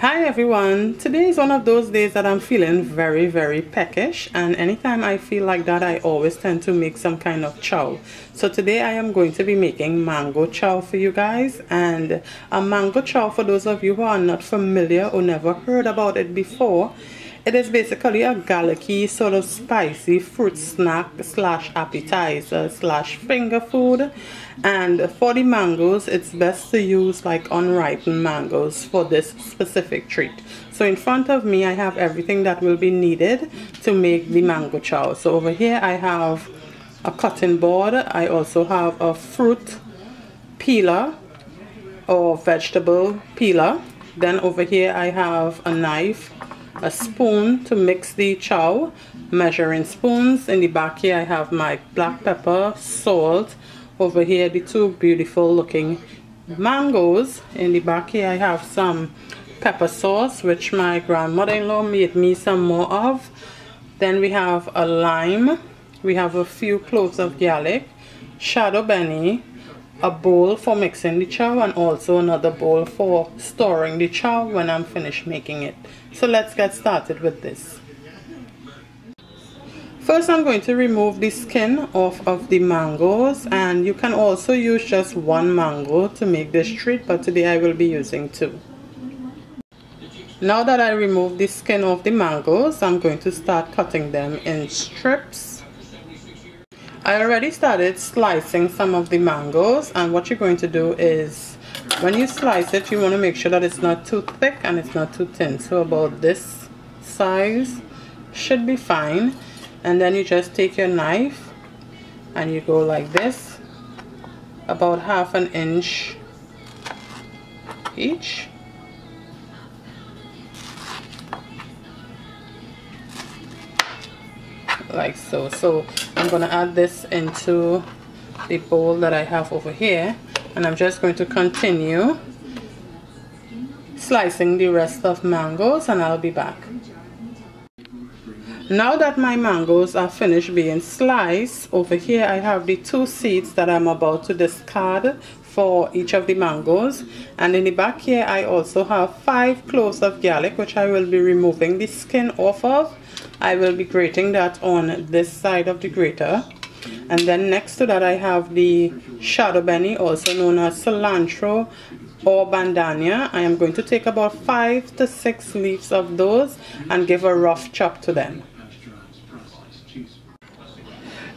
Hi everyone, today is one of those days that I'm feeling very peckish, and anytime I feel like that I always tend to make some kind of chow. So today I am going to be making mango chow for you guys. And a mango chow, for those of you who are not familiar or never heard about it before, it is basically a garlicky sort of spicy fruit snack slash appetizer slash finger food. And for the mangoes, it's best to use like unripened mangoes for this specific treat. So in front of me I have everything that will be needed to make the mango chow. So over here I have a cutting board. I also have a fruit peeler or vegetable peeler. Then over here I have a knife, a spoon to mix the chow, measuring spoons. In the back here I have my black pepper, salt. Over here the two beautiful looking mangoes. In the back here I have some pepper sauce, which my grandmother-in-law made me some more of. Then we have a lime, we have a few cloves of garlic, Shado Beni, a bowl for mixing the chow, and also another bowl for storing the chow when I'm finished making it. So let's get started with this. First I'm going to remove the skin off of the mangoes, and you can also use just one mango to make this treat, but today I will be using two. Now that I remove the skin off the mangoes, I'm going to start cutting them in strips. I already started slicing some of the mangoes, and what you're going to do is when you slice it, you want to make sure that it's not too thick and it's not too thin. So about this size should be fine. And then you just take your knife and you go like this, about ½ an inch each. Like so. So I'm going to add this into the bowl that I have over here, and I'm just going to continue slicing the rest of mangoes, and I'll be back. Now that my mangoes are finished being sliced, over here I have the 2 seeds that I'm about to discard for each of the mangoes. And in the back here I also have 5 cloves of garlic, which I will be removing the skin off of. I will be grating that on this side of the grater. And then next to that I have the Shado Beni, also known as cilantro or Bandania. I am going to take about 5 to 6 leaves of those and give a rough chop to them.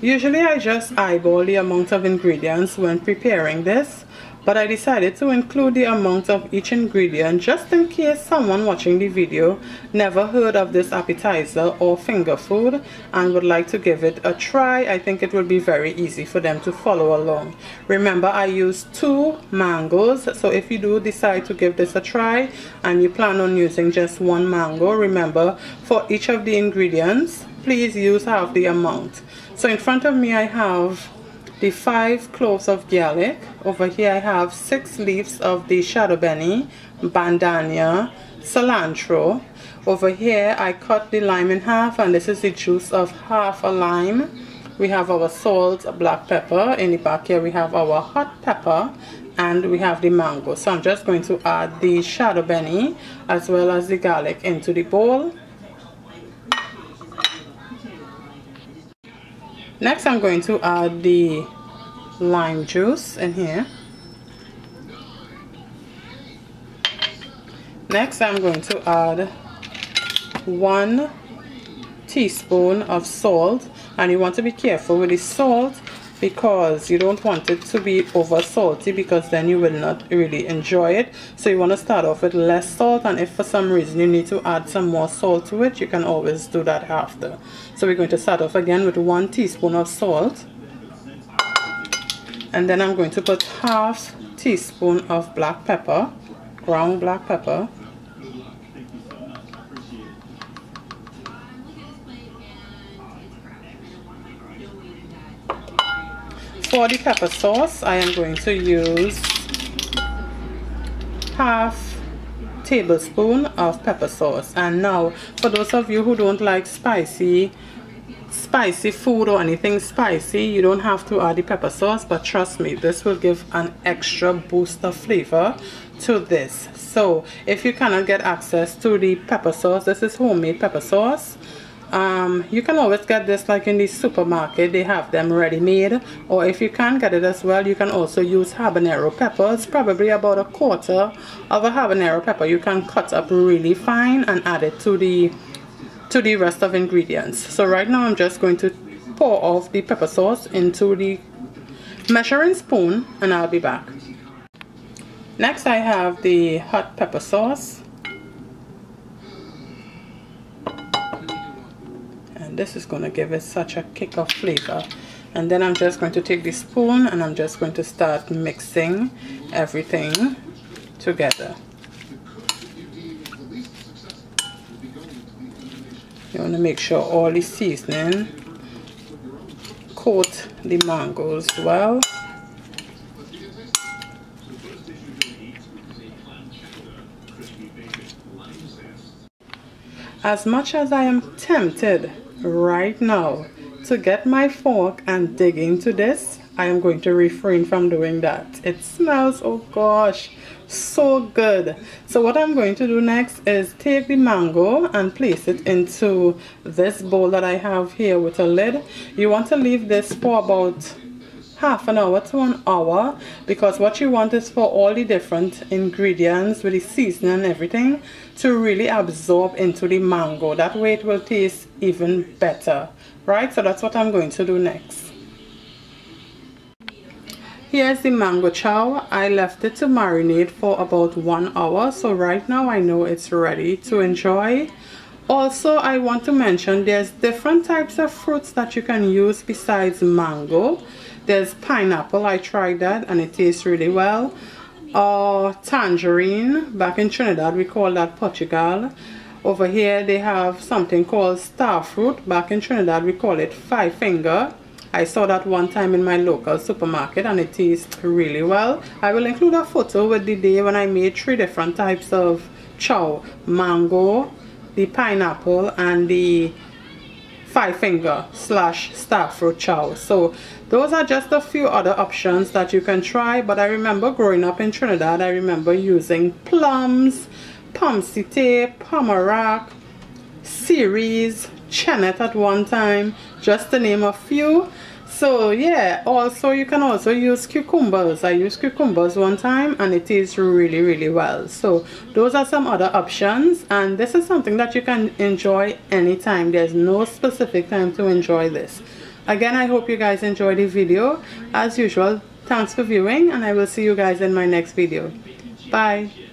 Usually I just eyeball the amount of ingredients when preparing this, but I decided to include the amount of each ingredient just in case someone watching the video never heard of this appetizer or finger food and would like to give it a try. I think it will be very easy for them to follow along. Remember, I used 2 mangoes, so if you do decide to give this a try and you plan on using just 1 mango, remember, for each of the ingredients please use half the amount. So in front of me I have the 5 cloves of garlic. Over here I have 6 leaves of the Shado Beni, Bandania, cilantro. Over here I cut the lime in half, and this is the juice of ½ a lime. We have our salt, black pepper. In the back here we have our hot pepper, and we have the mango. So I'm just going to add the Shado Beni as well as the garlic into the bowl. Next I'm going to add the lime juice in here. Next I'm going to add 1 teaspoon of salt, and you want to be careful with the salt because you don't want it to be over salty, because then you will not really enjoy it. So you want to start off with less salt, and if for some reason you need to add some more salt to it, you can always do that after. So we're going to start off again with 1 teaspoon of salt, and then I'm going to put ½ teaspoon of black pepper, ground black pepper. For the pepper sauce, I am going to use ½ tablespoon of pepper sauce. And now, for those of you who don't like spicy spicy food or anything spicy, you don't have to add the pepper sauce, but trust me, this will give an extra boost of flavor to this. So if you cannot get access to the pepper sauce, this is homemade pepper sauce. You can always get this like in the supermarket, they have them ready made, or if you can't get it as well, you can also use habanero peppers, probably about 1/4 of a habanero pepper you can cut up really fine and add it to the rest of ingredients. So right now I'm just going to pour off the pepper sauce into the measuring spoon and I'll be back. Next I have the hot pepper sauce, and this is going to give it such a kick of flavor. And then I'm just going to take the spoon and I'm just going to start mixing everything together. You want to make sure all the seasoning coat the mangoes well. As much as I am tempted right now to get my fork and dig into this, I am going to refrain from doing that. It smells, oh gosh, so good. So what I'm going to do next is take the mango and place it into this bowl that I have here with a lid. You want to leave this for about half an hour to an hour, because what you want is for all the different ingredients with the seasoning and everything to really absorb into the mango. That way it will taste even better, right? So that's what I'm going to do next. Here's the mango chow. I left it to marinate for about 1 hour, so right now I know it's ready to enjoy. Also, I want to mention there's different types of fruits that you can use besides mango. There's pineapple, I tried that and it tastes really well. Or tangerine, back in Trinidad we call that Portugal. Over here they have something called star fruit. Back in Trinidad we call it 5-finger. I saw that one time in my local supermarket and it tastes really well. I will include a photo with the day when I made 3 different types of chow: mango, the pineapple, and the 5-finger / star fruit chow. So those are just a few other options that you can try. But I remember growing up in Trinidad, I remember using plums, pomsite, pomerac, cerise, chenet at one time, just to name a few. So yeah, also you can also use cucumbers. I used cucumbers one time and it tastes really, really well. So those are some other options, and this is something that you can enjoy anytime. There's no specific time to enjoy this. Again, I hope you guys enjoyed the video. As usual, thanks for viewing and I will see you guys in my next video. Bye.